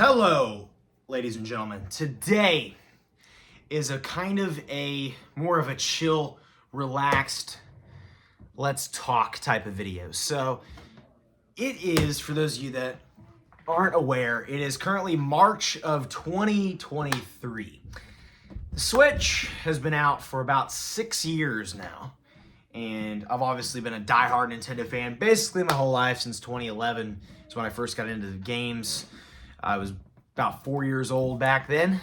Hello, ladies and gentlemen. Today is a kind of more of a chill, relaxed, let's talk type of video. So it is, for those of you that aren't aware, it is currently March of 2023. The Switch has been out for about 6 years now. And I've obviously been a diehard Nintendo fan basically my whole life since 2011. It's when I first got into the games. I was about 4 years old back then,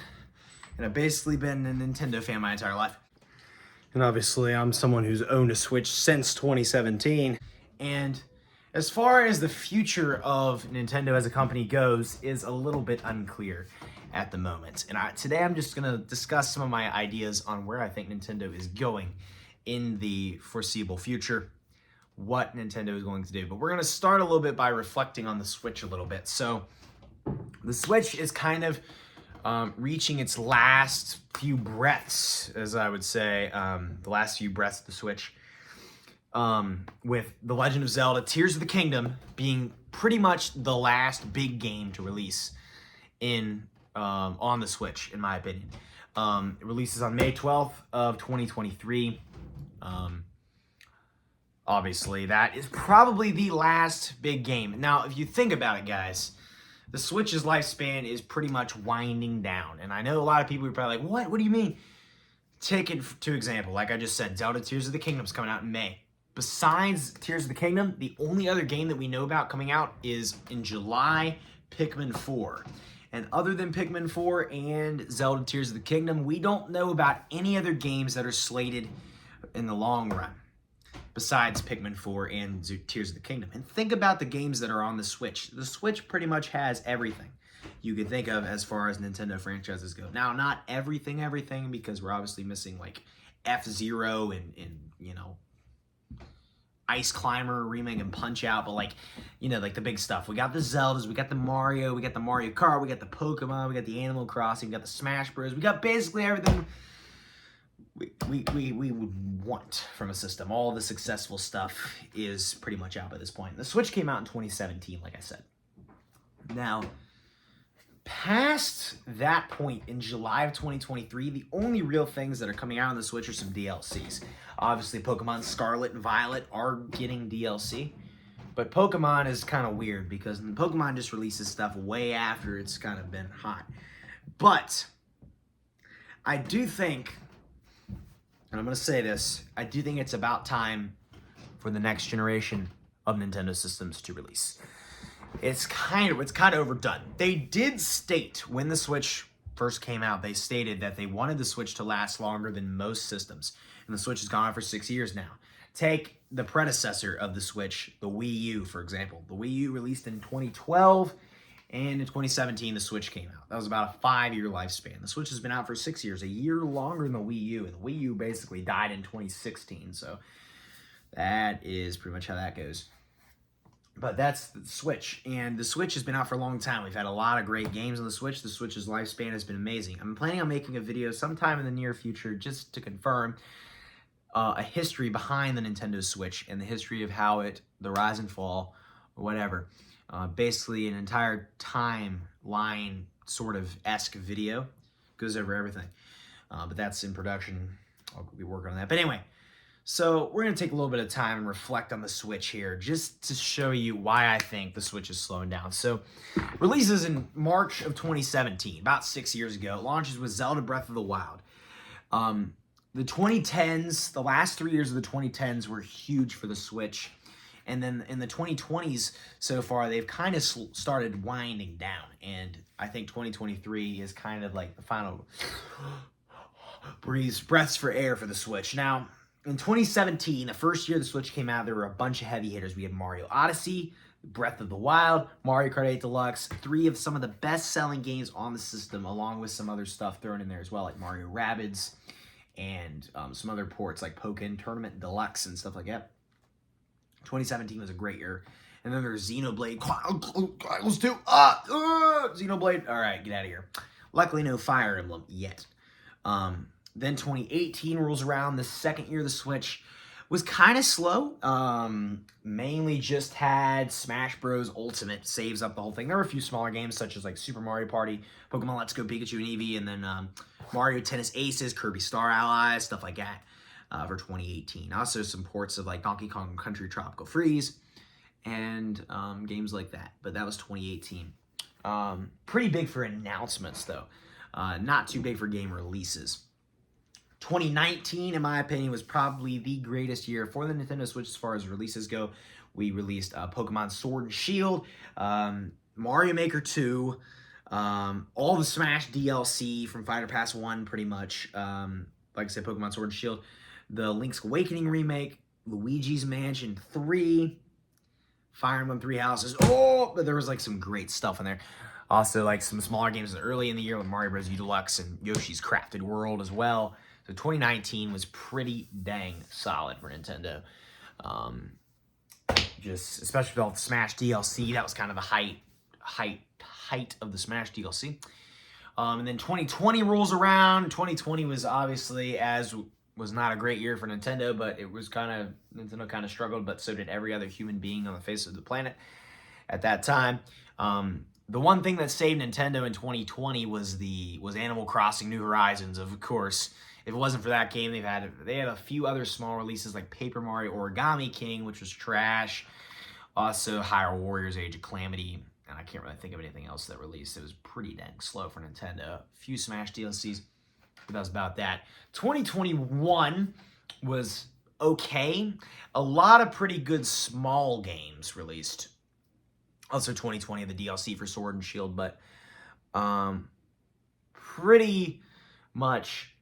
and I've basically been a Nintendo fan my entire life. And obviously, I'm someone who's owned a Switch since 2017. And as far as the future of Nintendo as a company goes, is a little bit unclear at the moment. And today I'm just going to discuss some of my ideas on where I think Nintendo is going in the foreseeable future, what Nintendo is going to do. But we're going to start a little bit by reflecting on the Switch a little bit. So the Switch is kind of reaching its last few breaths, as I would say, the last few breaths of the Switch, with The Legend of Zelda Tears of the Kingdom being pretty much the last big game to release on the Switch, in my opinion. It releases on May 12th of 2023. Obviously, that is probably the last big game. Now, if you think about it, guys, the Switch's lifespan is pretty much winding down. And I know a lot of people are probably like, what? What do you mean? Take it to example. Like I just said, Zelda Tears of the Kingdom is coming out in May. Besides Tears of the Kingdom, the only other game that we know about coming out is in July, Pikmin 4. And other than Pikmin 4 and Zelda Tears of the Kingdom, we don't know about any other games that are slated in the long run besides Pikmin 4 and Tears of the Kingdom. And think about the games that are on the Switch. The Switch pretty much has everything you could think of as far as Nintendo franchises go. Now, not everything, because we're obviously missing like F-Zero and you know, Ice Climber remake and Punch Out, but like, you know, like the big stuff. We got the Zeldas, we got the Mario, we got the Mario Kart, we got the Pokemon, we got the Animal Crossing, we got the Smash Bros. We got basically everything we would want from a system. All the successful stuff is pretty much out by this point. The Switch came out in 2017, like I said. Now, past that point in July of 2023, the only real things that are coming out on the Switch are some DLCs. Obviously, Pokemon Scarlet and Violet are getting DLC, but Pokemon is kind of weird because Pokemon just releases stuff way after it's kind of been hot. But I do think, and I'm going to say this, I do think it's about time for the next generation of Nintendo systems to release. It's kind of overdone. They did state when the Switch first came out, they stated that they wanted the Switch to last longer than most systems. And the Switch has gone on for 6 years now. Take the predecessor of the Switch, the Wii U, for example. The Wii U released in 2012, and in 2017, the Switch came out. That was about a 5-year lifespan. The Switch has been out for 6 years, a year longer than the Wii U. And the Wii U basically died in 2016, so that is pretty much how that goes. But that's the Switch, and the Switch has been out for a long time. We've had a lot of great games on the Switch. The Switch's lifespan has been amazing. I'm planning on making a video sometime in the near future just to confirm a history behind the Nintendo Switch and the history of how the rise and fall, or whatever. Basically, an entire timeline sort of esque video. Goes over everything. But that's in production. I'll be working on that. But anyway, so we're going to take a little bit of time and reflect on the Switch here just to show you why I think the Switch is slowing down. So releases in March of 2017, about 6 years ago. It launches with Zelda Breath of the Wild. The 2010s, the last 3 years of the 2010s were huge for the Switch. And then in the 2020s so far, they've kind of started winding down. And I think 2023 is kind of like the final breaths for air for the Switch. Now, in 2017, the first year the Switch came out, there were a bunch of heavy hitters. We had Mario Odyssey, Breath of the Wild, Mario Kart 8 Deluxe, 3 of some of the best-selling games on the system, along with some other stuff thrown in there as well, like Mario Rabbids and some other ports like Pokken Tournament Deluxe and stuff like that. 2017 was a great year. And then there's Xenoblade Chronicles 2. Xenoblade. All right, get out of here. Luckily, no Fire Emblem yet. Then 2018 rolls around, the second year of the Switch. Was kind of slow. Mainly just had Smash Bros. Ultimate saves up the whole thing. There were a few smaller games such as like Super Mario Party, Pokemon Let's Go Pikachu and Eevee, and then Mario Tennis Aces, Kirby Star Allies, stuff like that for 2018. Also some ports of like Donkey Kong Country Tropical Freeze and games like that. But that was 2018. Pretty big for announcements though. Not too big for game releases. 2019, in my opinion, was probably the greatest year for the Nintendo Switch as far as releases go. We released Pokemon Sword and Shield, Mario Maker 2, all the Smash DLC from Fighter Pass 1, pretty much. Like I said, Pokemon Sword and Shield, the Link's Awakening remake, Luigi's Mansion 3, Fire Emblem 3 Houses. Oh, but there was like some great stuff in there. Also, like some smaller games early in the year with Mario Bros. U Deluxe and Yoshi's Crafted World as well. So 2019 was pretty dang solid for Nintendo. Just especially with all the Smash DLC, that was kind of the height of the Smash DLC. And then 2020 rolls around. 2020 was obviously was not a great year for Nintendo, but it was Nintendo kind of struggled, but so did every other human being on the face of the planet at that time. The one thing that saved Nintendo in 2020 was Animal Crossing: New Horizons. Of course, if it wasn't for that game, they had a few other small releases like Paper Mario Origami King, which was trash. Also, Hyrule Warriors: Age of Calamity, and I can't really think of anything else that released. It was pretty dang slow for Nintendo. A few Smash DLCs, but that was about that. 2021 was okay. A lot of pretty good small games released. Also 2020, the DLC for Sword and Shield, but pretty much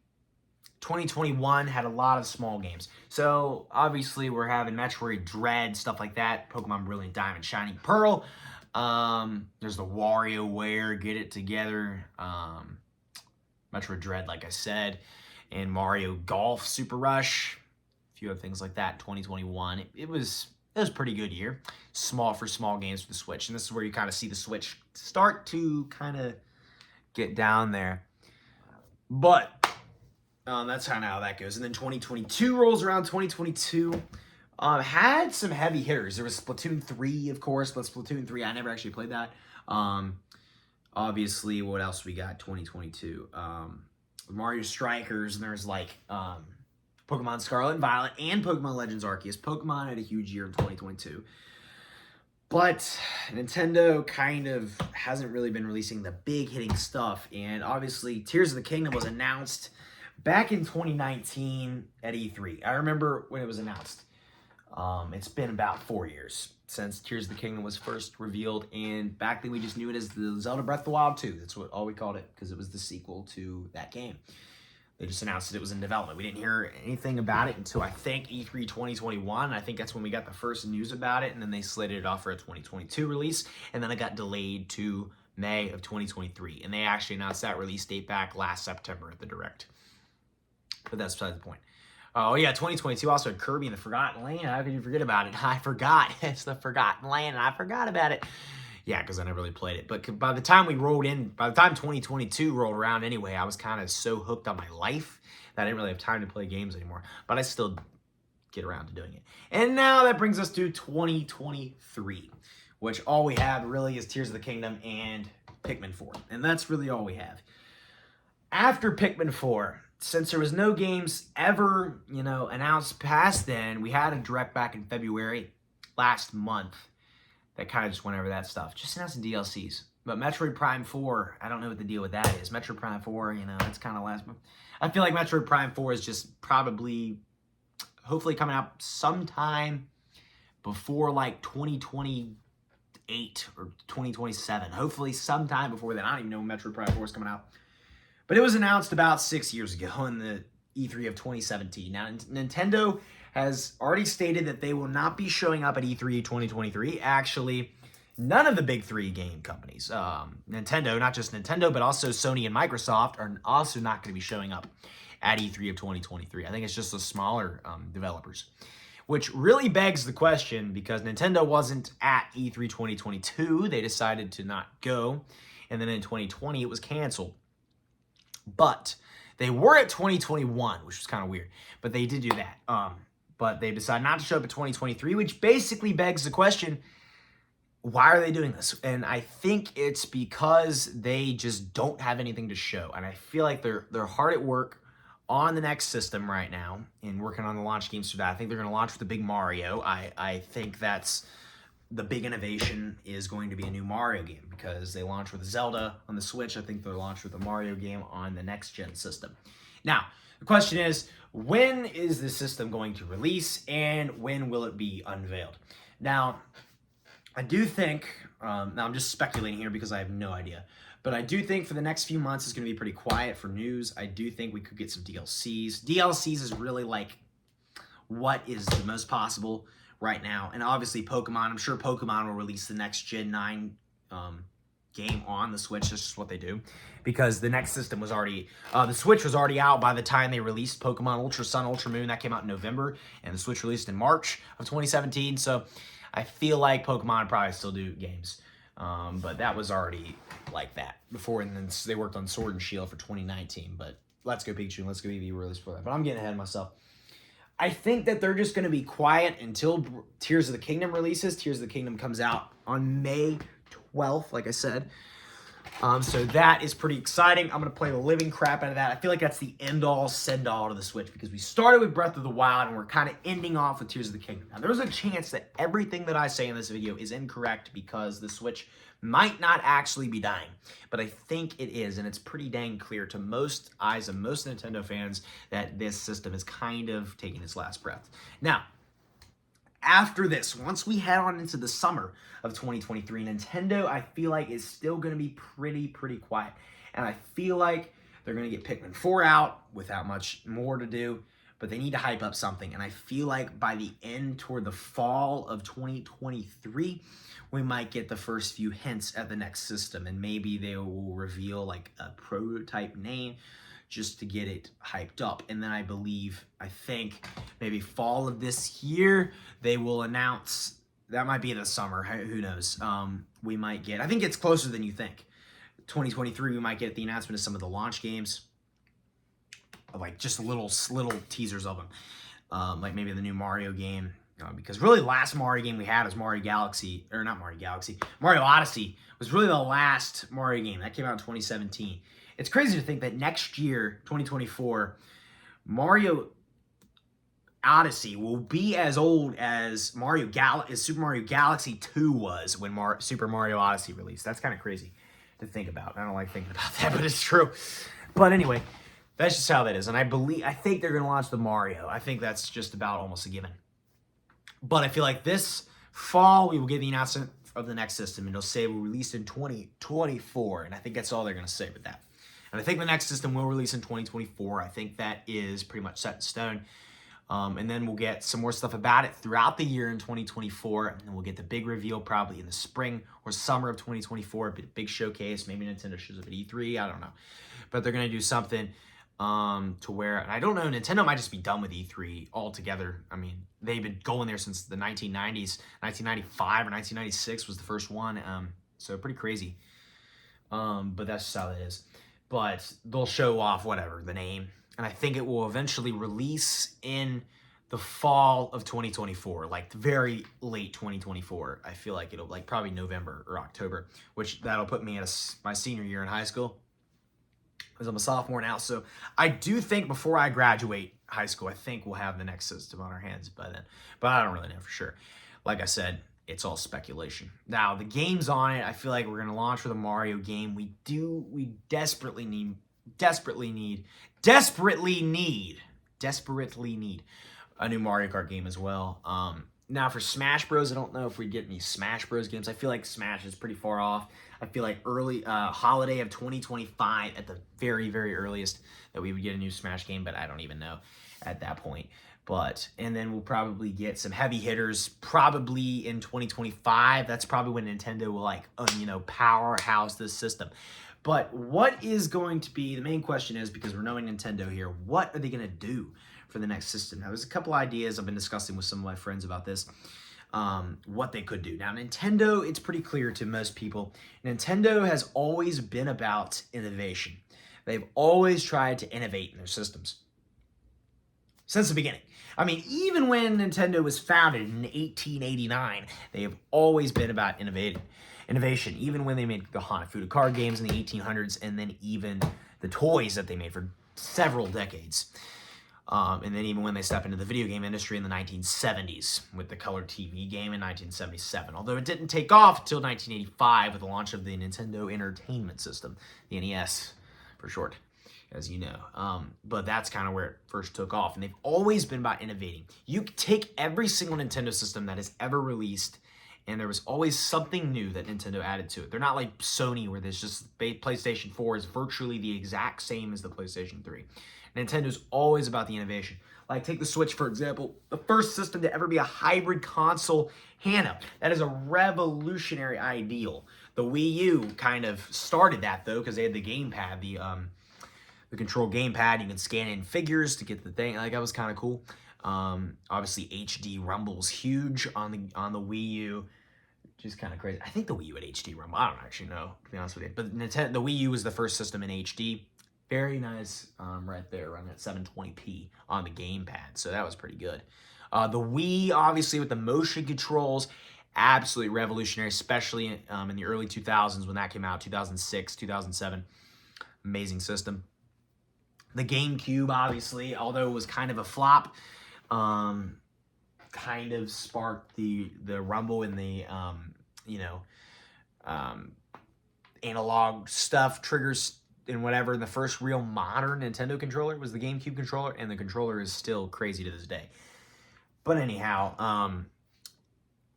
2021 had a lot of small games. So obviously we're having Metroid Dread, stuff like that, Pokemon Brilliant Diamond, Shining Pearl. There's the WarioWare, Get It Together, Metroid Dread, like I said, and Mario Golf Super Rush, a few other things like that in 2021. It was a pretty good year. Small games for the Switch. And this is where you kind of see the Switch start to kind of get down there. But that's kind of how that goes. And then 2022 rolls around. 2022 had some heavy hitters. There was Splatoon 3, of course, but Splatoon 3, I never actually played that. Obviously, what else we got 2022? Mario Strikers, and there's like Pokemon Scarlet and Violet and Pokemon Legends Arceus. Pokemon had a huge year in 2022. But Nintendo kind of hasn't really been releasing the big hitting stuff. And obviously, Tears of the Kingdom was announced back in 2019 at E3. I remember when it was announced. It's been about 4 years since Tears of the Kingdom was first revealed. And back then, we just knew it as the Zelda Breath of the Wild 2. That's all we called it because it was the sequel to that game. They just announced that it was in development. We didn't hear anything about it until I think E3 2021. I think that's when we got the first news about it, and then they slated it off for a 2022 release, and then it got delayed to May of 2023. And they actually announced that release date back last September at the Direct. But that's beside the point. Oh yeah, 2022 also had Kirby and the Forgotten Land. How could you forget about it? I forgot. It's the Forgotten Land, and I forgot about it. Yeah, because I never really played it. But by the time 2022 rolled around anyway, I was kind of so hooked on my life that I didn't really have time to play games anymore. But I still get around to doing it. And now that brings us to 2023, which all we have really is Tears of the Kingdom and Pikmin 4. And that's really all we have. After Pikmin 4, since there was no games ever, announced past then, we had a Direct back in February last month that kind of just went over that stuff. Just announcing DLCs. But Metroid Prime 4, I don't know what the deal with that is. Metroid Prime 4, that's kind of last month. I feel like Metroid Prime 4 is just probably, hopefully coming out sometime before like 2028 or 2027. Hopefully sometime before then. I don't even know when Metroid Prime 4 is coming out. But it was announced about 6 years ago in the E3 of 2017. Now, Nintendo has already stated that they will not be showing up at E3 2023. Actually, none of the big three game companies, Nintendo, not just Nintendo, but also Sony and Microsoft, are also not going to be showing up at E3 of 2023. I think it's just the smaller developers, which really begs the question because Nintendo wasn't at E3 2022. They decided to not go. And then in 2020, it was canceled. But they were at 2021, which was kind of weird. But they did do that. but they decided not to show up in 2023, which basically begs the question, why are they doing this? And I think it's because they just don't have anything to show. And I feel like they're hard at work on the next system right now and working on the launch games for that. I think they're going to launch with the big Mario. I think that's the big innovation is going to be a new Mario game because they launched with Zelda on the Switch. I think they'll launch with a Mario game on the next gen system. Now, the question is, when is the system going to release and when will it be unveiled? Now, I do think, now I'm just speculating here because I have no idea, but I do think for the next few months it's going to be pretty quiet for news. I do think we could get some DLCs. DLCs is really like what is the most possible right now. And obviously Pokemon, I'm sure Pokemon will release the next Gen 9 game on the Switch. That's just what they do. Because the next system was already, the Switch was already out by the time they released Pokemon Ultra Sun, Ultra Moon. That came out in November, and the Switch released in March of 2017. So I feel like Pokemon probably still do games. But that was already like that before, and then they worked on Sword and Shield for 2019. But Let's Go Pikachu and Let's Go Eevee were released for that. But I'm getting ahead of myself. I think that they're just going to be quiet until Tears of the Kingdom releases. Tears of the Kingdom comes out on May 12th, like I said. So that is pretty exciting. I'm going to play the living crap out of that. I feel like that's the end-all, send-all to the Switch because we started with Breath of the Wild and we're kind of ending off with Tears of the Kingdom. Now, there's a chance that everything that I say in this video is incorrect because the Switch might not actually be dying, but I think it is, and it's pretty dang clear to most eyes of most Nintendo fans that this system is kind of taking its last breath. Now, after this, once we head on into the summer of 2023, Nintendo, I feel like, is still going to be pretty quiet. And I feel like they're going to get Pikmin 4 out without much more to do, but they need to hype up something. And I feel like by the end, toward the fall of 2023, we might get the first few hints at the next system. And maybe they will reveal like a prototype name just to get it hyped up. And then I think maybe fall of this year, they will announce, that might be in the summer, who knows. We might get, I think it's closer than you think. 2023, we might get the announcement of some of the launch games, like just little teasers of them. Like maybe the new Mario game. Because really the last Mario game we had was Mario Odyssey was really the last Mario game. That came out in 2017. It's crazy to think that next year, 2024, Mario Odyssey will be as old as Super Mario Galaxy 2 was when Super Mario Odyssey released. That's kind of crazy to think about. I don't like thinking about that, but it's true. But anyway, that's just how that is. And I think they're going to launch the Mario. I think that's just about almost a given. But I feel like this fall, we will get the announcement of the next system, and it'll say we'll release in 2024. And I think that's all they're going to say with that. And I think the next system will release in 2024. I think that is pretty much set in stone. And then we'll get some more stuff about it throughout the year in 2024. And then we'll get the big reveal probably in the spring or summer of 2024. A big showcase. Maybe Nintendo shows up at E3. I don't know. But they're going to do something to where, and I don't know, Nintendo might just be done with E3 altogether. I mean, they've been going there since the 1990s. 1995 or 1996 was the first one. So pretty crazy. But that's just how it is. But they'll show off whatever, the name. And I think it will eventually release in the fall of 2024, like very late 2024. I feel like it'll like probably November or October, which that'll put me at my senior year in high school, because I'm a sophomore now. So I do think before I graduate high school, I think we'll have the next system on our hands by then. But I don't really know for sure. Like I said, it's all speculation. Now, the games on it, I feel like we're going to launch with a Mario game. We desperately need a new Mario Kart game as well. Now, for Smash Bros, I don't know if we get any Smash Bros games. I feel like Smash is pretty far off. I feel like early holiday of 2025 at the very, very earliest that we would get a new Smash game, but I don't even know at that point. And then we'll probably get some heavy hitters probably in 2025. That's probably when Nintendo will powerhouse this system. But what is going to be, the main question is, because we're knowing Nintendo here, what are they going to do for the next system? Now, there's a couple ideas I've been discussing with some of my friends about this, what they could do. Now, Nintendo, it's pretty clear to most people, Nintendo has always been about innovation. They've always tried to innovate in their systems. since the beginning. I mean, even when Nintendo was founded in 1889, they have always been about innovation. Even when they made the Hanafuda card games in the 1800s, and then even the toys that they made for several decades. And then even when they stepped into the video game industry in the 1970s with the color TV game in 1977. Although it didn't take off until 1985 with the launch of the Nintendo Entertainment System, the NES for short, as you know. But that's kind of where it first took off. And they've always been about innovating. You take every single Nintendo system that has ever released, and there was always something new that Nintendo added to it. They're not like Sony, where there's just PlayStation 4 is virtually the exact same as the PlayStation 3. Nintendo's always about the innovation. Like, take the Switch, for example, the first system to ever be a hybrid console handheld. That is a revolutionary ideal. The Wii U kind of started that, though, because they had the gamepad, the control gamepad. You can scan in figures to get the thing. Like, that was kind of cool. Obviously, HD Rumble's huge on the Wii U, which is kind of crazy. I think the Wii U had HD Rumble. I don't actually know, to be honest with you. But the Wii U was the first system in HD. Very nice, right there, running at 720p on the gamepad. So that was pretty good. The Wii, obviously, with the motion controls, absolutely revolutionary, especially in the early 2000s when that came out, 2006, 2007. Amazing system. The GameCube, obviously, although it was kind of a flop, kind of sparked the rumble in the, analog stuff, triggers, and whatever. And the first real modern Nintendo controller was the GameCube controller, and the controller is still crazy to this day. But anyhow,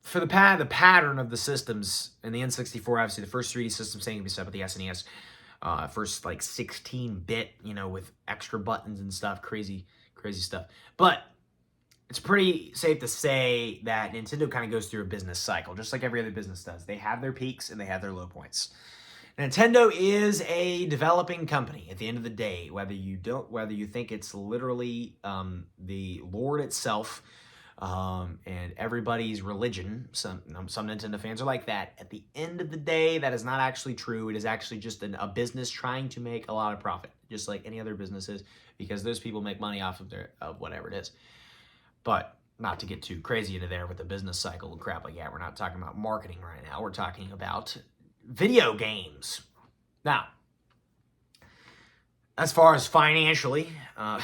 for the pattern of the systems in the N64, obviously the first 3D system saying to be set with the SNES, first like 16-bit, with extra buttons and stuff, crazy stuff. But it's pretty safe to say that Nintendo kind of goes through a business cycle, just like every other business does. They have their peaks and they have their low points. Nintendo is a developing company at the end of the day, whether you think it's literally the Lord itself and everybody's religion. Some Nintendo fans are like that. At the end of the day, that is not actually true. It is actually just a business trying to make a lot of profit, just like any other business is, because those people make money off of whatever it is. But not to get too crazy into there with the business cycle and crap like that. We're not talking about marketing right now. We're talking about video games. Now, as far as financially, I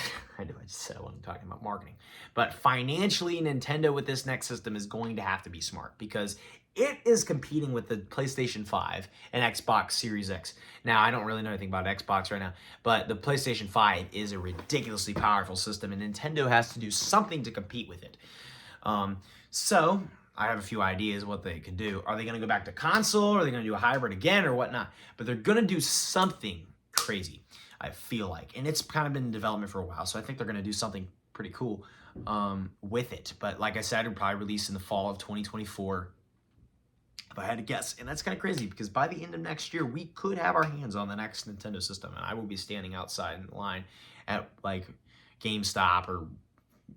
just said I wasn't talking about marketing, but financially, Nintendo with this next system is going to have to be smart because it is competing with the PlayStation 5 and Xbox Series X. Now, I don't really know anything about Xbox right now, but the PlayStation 5 is a ridiculously powerful system, and Nintendo has to do something to compete with it. So I have a few ideas what they could do. Are they going to go back to console? Are they going to do a hybrid again or whatnot? But they're going to do something crazy, I feel like. And it's kind of been in development for a while, so I think they're going to do something pretty cool with it. But like I said, it'll probably release in the fall of 2024, if I had to guess. And that's kind of crazy because by the end of next year, we could have our hands on the next Nintendo system. And I will be standing outside in line at like GameStop or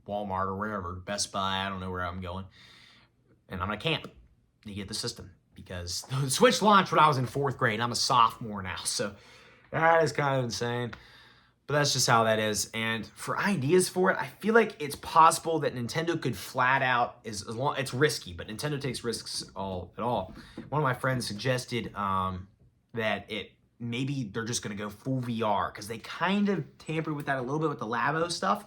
Walmart or wherever, Best Buy, I don't know where I'm going. And I'm going to camp to get the system because the Switch launched when I was in 4th grade. I'm a sophomore now, so that is kind of insane. But that's just how that is. And for ideas for it, I feel like it's possible that Nintendo could flat out, it's risky, but Nintendo takes risks at all. One of my friends suggested that maybe they're just going to go full VR because they kind of tampered with that a little bit with the Labo stuff.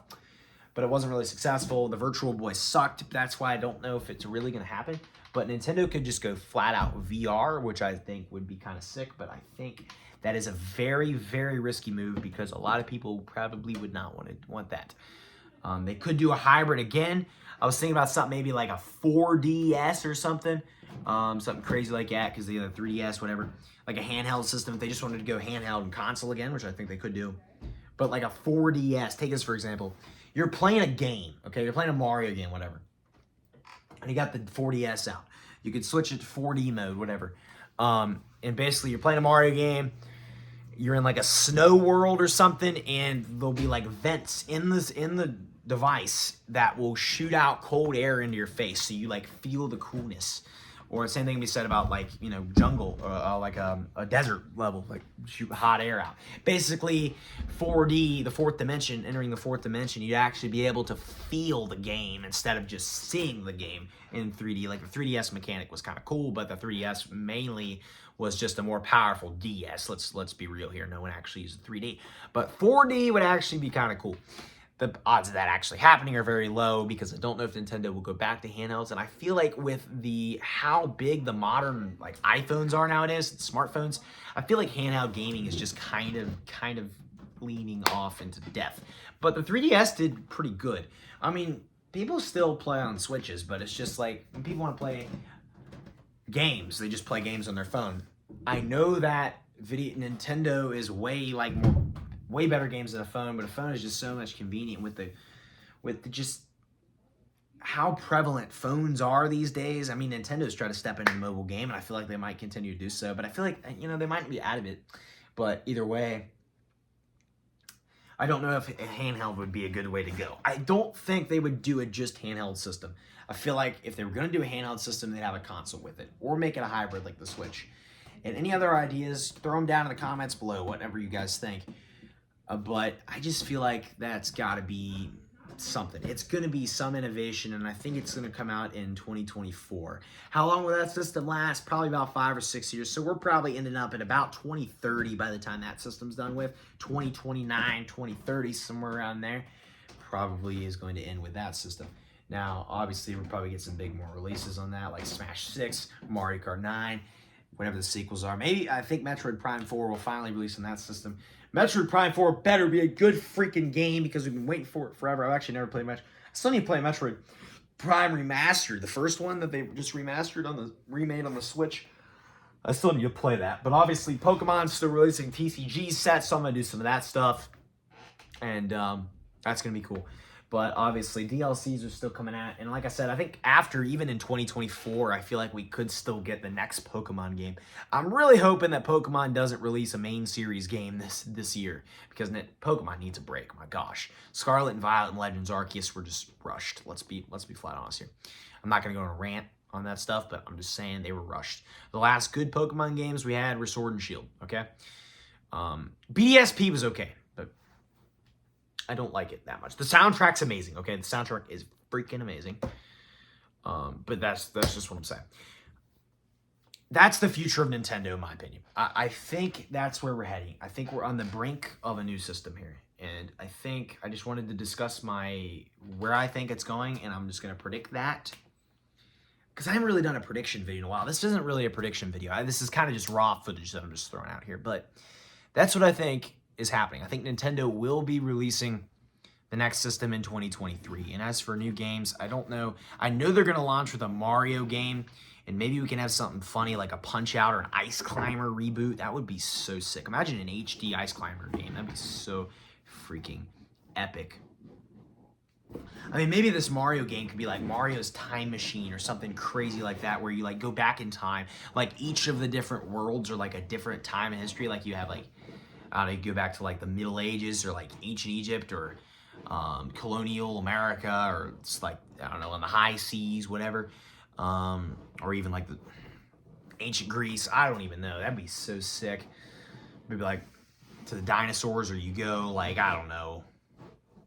But it wasn't really successful. The Virtual Boy sucked. That's why I don't know if it's really going to happen. But Nintendo could just go flat out VR, which I think would be kind of sick. But I think that is a very, very risky move because a lot of people probably would not want that. They could do a hybrid again. I was thinking about something maybe like a 4DS or something. Something crazy like that because they have a 3DS, whatever. Like a handheld system. If they just wanted to go handheld and console again, which I think they could do. But like a 4DS. Take this for example. You're playing a game, okay? You're playing a Mario game, whatever. And you got the 4DS out. You could switch it to 4D mode, whatever. And basically, you're playing a Mario game. You're in like a snow world or something, and there'll be like vents in the device that will shoot out cold air into your face, so you like feel the coolness. Or the same thing can be said about like, you know, jungle, or like a desert level, like shoot hot air out. Basically, 4D, the fourth dimension, entering the fourth dimension, you'd actually be able to feel the game instead of just seeing the game in 3D. Like the 3DS mechanic was kind of cool, but the 3DS mainly was just a more powerful DS. Let's be real here. No one actually used 3D, but 4D would actually be kind of cool. The odds of that actually happening are very low because I don't know if Nintendo will go back to handhelds. And I feel like with how big the modern like iPhones are nowadays, smartphones, I feel like handheld gaming is just kind of leaning off into death. But the 3DS did pretty good. I mean, people still play on Switches, but it's just like when people want to play games, they just play games on their phone. I know that Nintendo is way better games than a phone, but a phone is just so much convenient with the just how prevalent phones are these days. I mean, Nintendo's trying to step into the mobile game, and I feel like they might continue to do so, but I feel like, you know, they might be out of it. But either way, I don't know if a handheld would be a good way to go. I don't think they would do a just handheld system. I feel like if they were going to do a handheld system, they'd have a console with it, or make it a hybrid like the Switch. And any other ideas, throw them down in the comments below, whatever you guys think. But I just feel like that's got to be something. It's going to be some innovation, and I think it's going to come out in 2024. How long will that system last? Probably about 5 or 6 years. So we're probably ending up at about 2030 by the time that system's done with. 2029, 2030, somewhere around there. Probably is going to end with that system. Now, obviously, we'll probably get some big more releases on that, like Smash 6, Mario Kart 9, whatever the sequels are. Maybe, I think Metroid Prime 4 will finally release on that system. Metroid Prime 4 better be a good freaking game because we've been waiting for it forever. I've actually never played I still need to play Metroid Prime Remastered, the first one that they just remade on the Switch. I still need to play that. But obviously, Pokemon's still releasing TCG sets, so I'm going to do some of that stuff. And that's going to be cool. But obviously, DLCs are still coming out. And like I said, I think even in 2024, I feel like we could still get the next Pokemon game. I'm really hoping that Pokemon doesn't release a main series game this year. Because Pokemon needs a break. My gosh. Scarlet and Violet and Legends Arceus were just rushed. Let's be flat honest here. I'm not going to go on a rant on that stuff, but I'm just saying they were rushed. The last good Pokemon games we had were Sword and Shield, okay? BDSP was okay. I don't like it that much. The soundtrack's amazing, okay? The soundtrack is freaking amazing. But that's just what I'm saying. That's the future of Nintendo, in my opinion. I think that's where we're heading. I think we're on the brink of a new system here. And I just wanted to discuss where I think it's going, and I'm just going to predict that. Because I haven't really done a prediction video in a while. This isn't really a prediction video. This is kind of just raw footage that I'm just throwing out here. But that's what I think is happening. I think Nintendo will be releasing the next system in 2023. And as for new games, I don't know. I know they're going to launch with a Mario game, and maybe we can have something funny like a Punch-Out or an Ice Climber reboot. That would be so sick. Imagine an HD Ice Climber game. That'd be so freaking epic. I mean, maybe this Mario game could be like Mario's Time Machine or something crazy like that, where you like go back in time. Like each of the different worlds are like a different time in history. Like you have like, you go back to like the Middle Ages or like ancient Egypt or colonial America, or it's like, I don't know, in the high seas, whatever. Or even like the ancient Greece. I don't even know. That'd be so sick. Maybe like to the dinosaurs, or you go like, I don't know,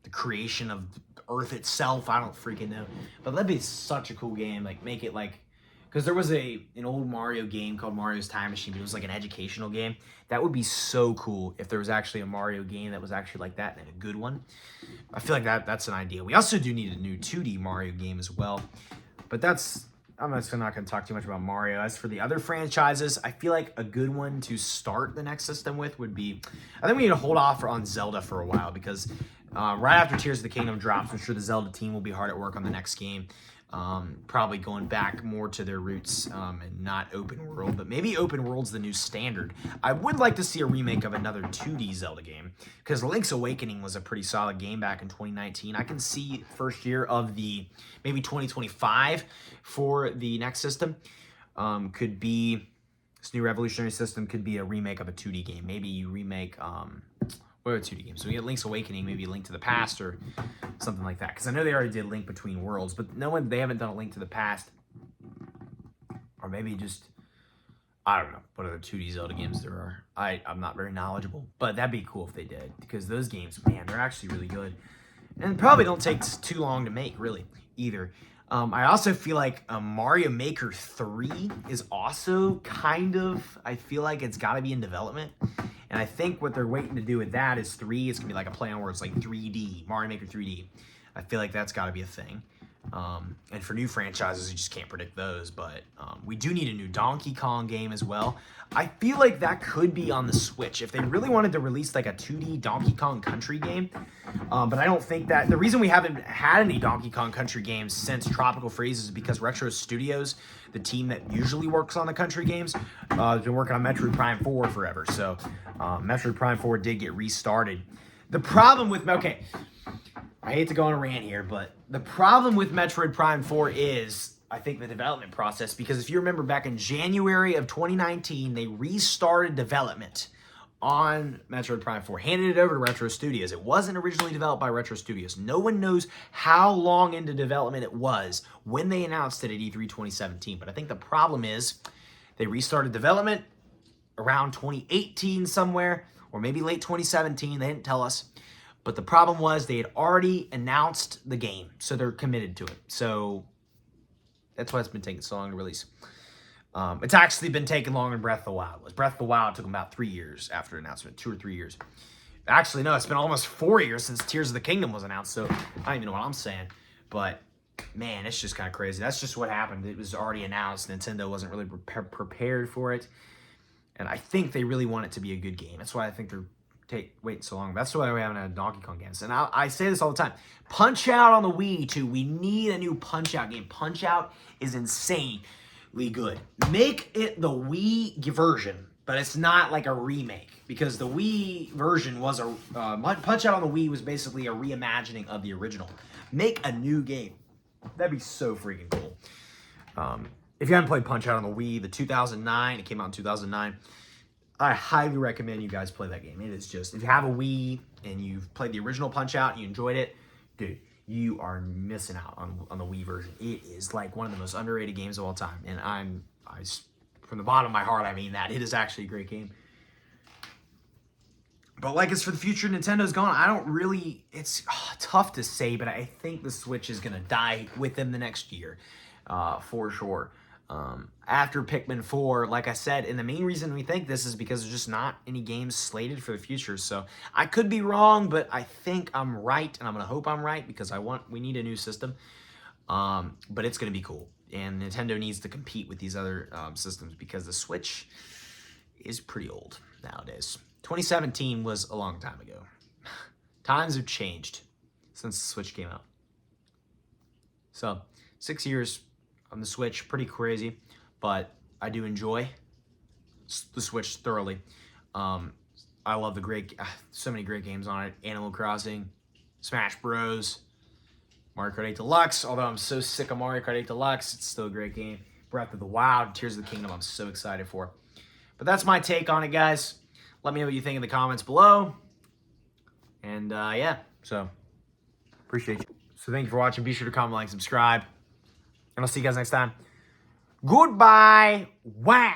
the creation of Earth itself. I don't freaking know. But that'd be such a cool game. Like make it like, because there was an old Mario game called Mario's Time Machine, but it was like an educational game. That would be so cool if there was actually a Mario game that was actually like that, and a good one. I feel like that's an idea. We also do need a new 2D Mario game as well. But I'm not going to talk too much about Mario. As for the other franchises, I feel like a good one to start the next system with would be, I think we need to hold off on Zelda for a while, because right after Tears of the Kingdom drops, I'm sure the Zelda team will be hard at work on the next game. Probably going back more to their roots and not open world, but maybe open world's the new standard. I would like to see a remake of another 2D Zelda game, because Link's Awakening was a pretty solid game back in 2019. I can see first year of maybe 2025 for the next system. Could be this new revolutionary system, could be a remake of a 2D game. Maybe you remake what are 2D games? So we get Link's Awakening, maybe Link to the Past or something like that. Because I know they already did Link Between Worlds, but they haven't done a Link to the Past. Or maybe just, I don't know what other 2D Zelda games there are. I'm not very knowledgeable, but that'd be cool if they did, because those games, man, they're actually really good. And probably don't take too long to make, really, either. I also feel like Mario Maker 3 is also kind of, I feel like it's got to be in development. And I think what they're waiting to do with that is 3, it's going to be like a play on where it's like 3D, Mario Maker 3D. I feel like that's got to be a thing. And for new franchises, you just can't predict those. But we do need a new Donkey Kong game as well. I feel like that could be on the Switch if they really wanted to release like a 2D Donkey Kong Country game. But I don't think that the reason we haven't had any Donkey Kong Country games since Tropical Freeze is because Retro Studios, the team that usually works on the country games, has been working on Metroid Prime 4 forever. So Metroid Prime 4 did get restarted. The problem with, okay, I hate to go on a rant here, but the problem with Metroid Prime 4 is, I think, the development process. Because if you remember back in January of 2019, they restarted development on Metroid Prime 4, handed it over to Retro Studios. It wasn't originally developed by Retro Studios. No one knows how long into development it was when they announced it at E3 2017. But I think the problem is they restarted development around 2018 somewhere, or maybe late 2017. They didn't tell us. But the problem was they had already announced the game, so they're committed to it. So that's why it's been taking so long to release. It's actually been taking longer than Breath of the Wild was. Breath of the Wild took them about 3 years after announcement, 2 or 3 years. Actually, no, it's been almost 4 years since Tears of the Kingdom was announced, so I don't even know what I'm saying. But, man, it's just kind of crazy. That's just what happened. It was already announced. Nintendo wasn't really prepared for it. And I think they really want it to be a good game. That's why I think they're waiting so long. That's why we haven't had Donkey Kong games. And I say this all the time. Punch-Out on the Wii, too. We need a new Punch-Out game. Punch-Out is insanely good. Make it the Wii version, but it's not like a remake. Because the Wii version was a... Punch-Out on the Wii was basically a reimagining of the original. Make a new game. That'd be so freaking cool. If you haven't played Punch-Out on the Wii, the 2009, it came out in 2009... I highly recommend you guys play that game. It is just, if you have a Wii and you've played the original Punch-Out and you enjoyed it, dude, you are missing out on the Wii version. It is like one of the most underrated games of all time. And from the bottom of my heart, I mean that. It is actually a great game. But like it's for the future, Nintendo's gone. I don't really, it's tough to say, but I think the Switch is going to die within the next year, for sure. After Pikmin 4, like I said, and the main reason we think this is because there's just not any games slated for the future. So I could be wrong, but I think I'm right, and I'm gonna hope I'm right because we need a new system. But it's gonna be cool, and Nintendo needs to compete with these other systems because the Switch is pretty old nowadays. 2017 was a long time ago. Times have changed since the Switch came out. So 6 years on the Switch, pretty crazy, but I do enjoy the Switch thoroughly. I love so many great games on it. Animal Crossing, Smash Bros, Mario Kart 8 Deluxe. Although I'm so sick of Mario Kart 8 Deluxe, it's still a great game. Breath of the Wild, Tears of the Kingdom, I'm so excited for. But that's my take on it, guys. Let me know what you think in the comments below. And yeah, so appreciate you. So thank you for watching. Be sure to comment, like, subscribe. And I'll see you guys next time. Goodbye. Wow.